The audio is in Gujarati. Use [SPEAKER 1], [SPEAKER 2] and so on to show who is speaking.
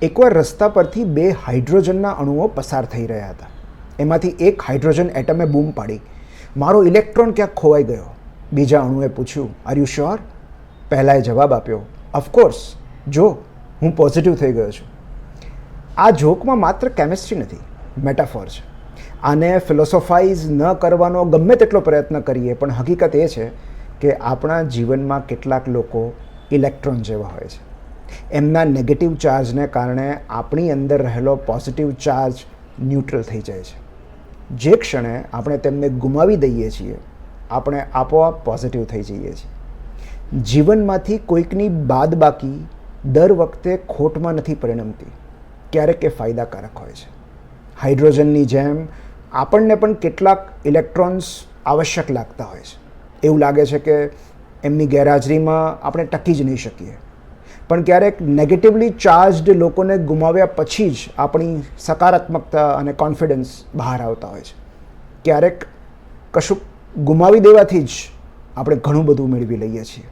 [SPEAKER 1] એકવાર રસ્તા પરથી બે હાઇડ્રોજનના અણુઓ પસાર થઈ રહ્યા હતા. એમાંથી એક હાઇડ્રોજન એટમે બૂમ પાડી, મારો ઇલેક્ટ્રોન ક્યાંક ખોવાઈ ગયો. બીજા અણુએ પૂછ્યું, આર યુ શ્યોર? પહેલાએ જવાબ આપ્યો, ઓફકોર્સ, જો હું પોઝિટિવ થઈ ગયો છું. આ જોકમાં માત્ર કેમિસ્ટ્રી નથી, મેટાફોર છે. આને ફિલોસોફાઇઝ ન કરવાનો ગમે તેટલો પ્રયત્ન કરીએ પણ હકીકત એ છે કે આપણા જીવનમાં કેટલાક લોકો ઇલેક્ટ્રોન જેવા હોય છે. એમના નેગેટિવ ચાર્જને કારણે આપણી અંદર રહેલો પોઝિટિવ ચાર્જ ન્યુટ્રલ થઈ જાય છે. જે ક્ષણે આપણે તેમને ગુમાવી દઈએ છીએ, આપણે આપોઆપ પોઝિટિવ થઈ જઈએ છીએ. જીવનમાંથી કોઈકની બાદબાકી દર વખતે ખોટમાં નથી પરિણમતી, ક્યારેક એ ફાયદાકારક હોય છે. હાઇડ્રોજનની જેમ આપણને પણ કેટલાક ઇલેક્ટ્રોન્સ આવશ્યક લાગતા હોય છે. એવું લાગે છે કે એમની ગેરહાજરીમાં આપણે ટકી જ નહીં શકીએ. પણ ક્યારેક નેગેટિવલી ચાર્જડ લોકોને ગુમાવ્યા પછી જ આપણી સકારાત્મકતા અને કોન્ફિડન્સ બહાર આવતા હોય છે. ક્યારેક કશુંક ગુમાવી દેવાથી જ આપણે ઘણું બધું મેળવી લઈએ છીએ.